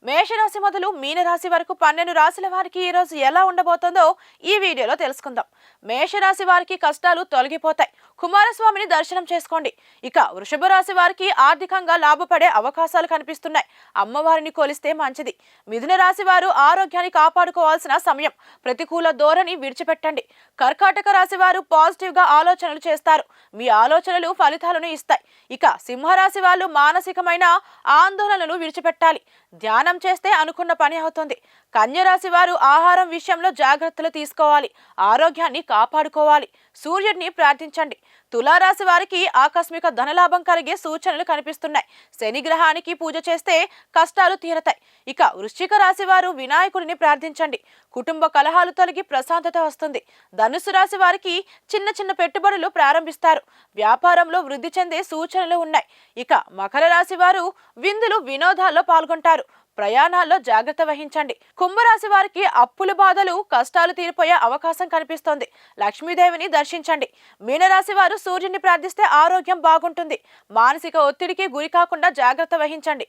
మేషరాశి మొదలు మీనరాశి వరకు 12 రాశుల వారికి ఈ రోజు ఎలా ఉండబోతుందో ఈ వీడియోలో తెలుసుకుందాం. మేషరాశి వారికి కష్టాలు తొలగిపోతాయి. కుమారస్వామిని దర్శనం చేసుకోండి. ఇక వృషభ రాశి వారికి ఆర్థికంగా లాభపడే అవకాశాలు కనిపిస్తున్నాయి. అమ్మవారిని కొలిస్తే మంచిది. మిథున రాశి వారు ఆరోగ్యాన్ని కాపాడుకోవాల్సిన సమయం. ప్రతికూల ధోరణి విడిచిపెట్టండి. కర్కాటక రాశి వారు పాజిటివ్ గా ఆలోచనలు చేస్తారు. మీ ఆలోచనలు ఫలితాలను ఇస్తాయి. ఇక సింహరాశి వాళ్ళు మానసికమైన ఆందోళనలు విడిచిపెట్టాలి. ధ్యానం చేస్తే అనుకున్న పని అవుతుంది. కన్య రాశి వారు ఆహారం విషయంలో జాగ్రత్తలు తీసుకోవాలి. ఆరోగ్యాన్ని కాపాడుకోవాలి. సూర్యుడిని ప్రార్థించండి. తులారాశి వారికి ఆకస్మిక ధనలాభం కలిగే సూచనలు కనిపిస్తున్నాయి. శని గ్రహానికి పూజ చేస్తే కష్టాలు తీరతాయి. ఇక వృశ్చిక రాశి వారు వినాయకుడిని ప్రార్థించండి. కుటుంబ కలహాలు తొలగి ప్రశాంతత వస్తుంది. ధనుసు రాశి వారికి చిన్న చిన్న పెట్టుబడులు ప్రారంభిస్తారు. వ్యాపారంలో వృద్ధి చెందే సూచనలు ఉన్నాయి. ఇక మకర రాశి వారు విందులు వినోదాల్లో పాల్గొంటారు. ప్రయాణాల్లో జాగ్రత్త వహించండి. కుంభరాశి వారికి అప్పుల బాధలు కష్టాలు తీరిపోయే అవకాశం కనిపిస్తోంది. లక్ష్మీదేవిని దర్శించండి. మీనరాశి వారు సూర్యుని ప్రార్థిస్తే ఆరోగ్యం బాగుంటుంది. మానసిక ఒత్తిడికి గురి కాకుండా జాగ్రత్త వహించండి.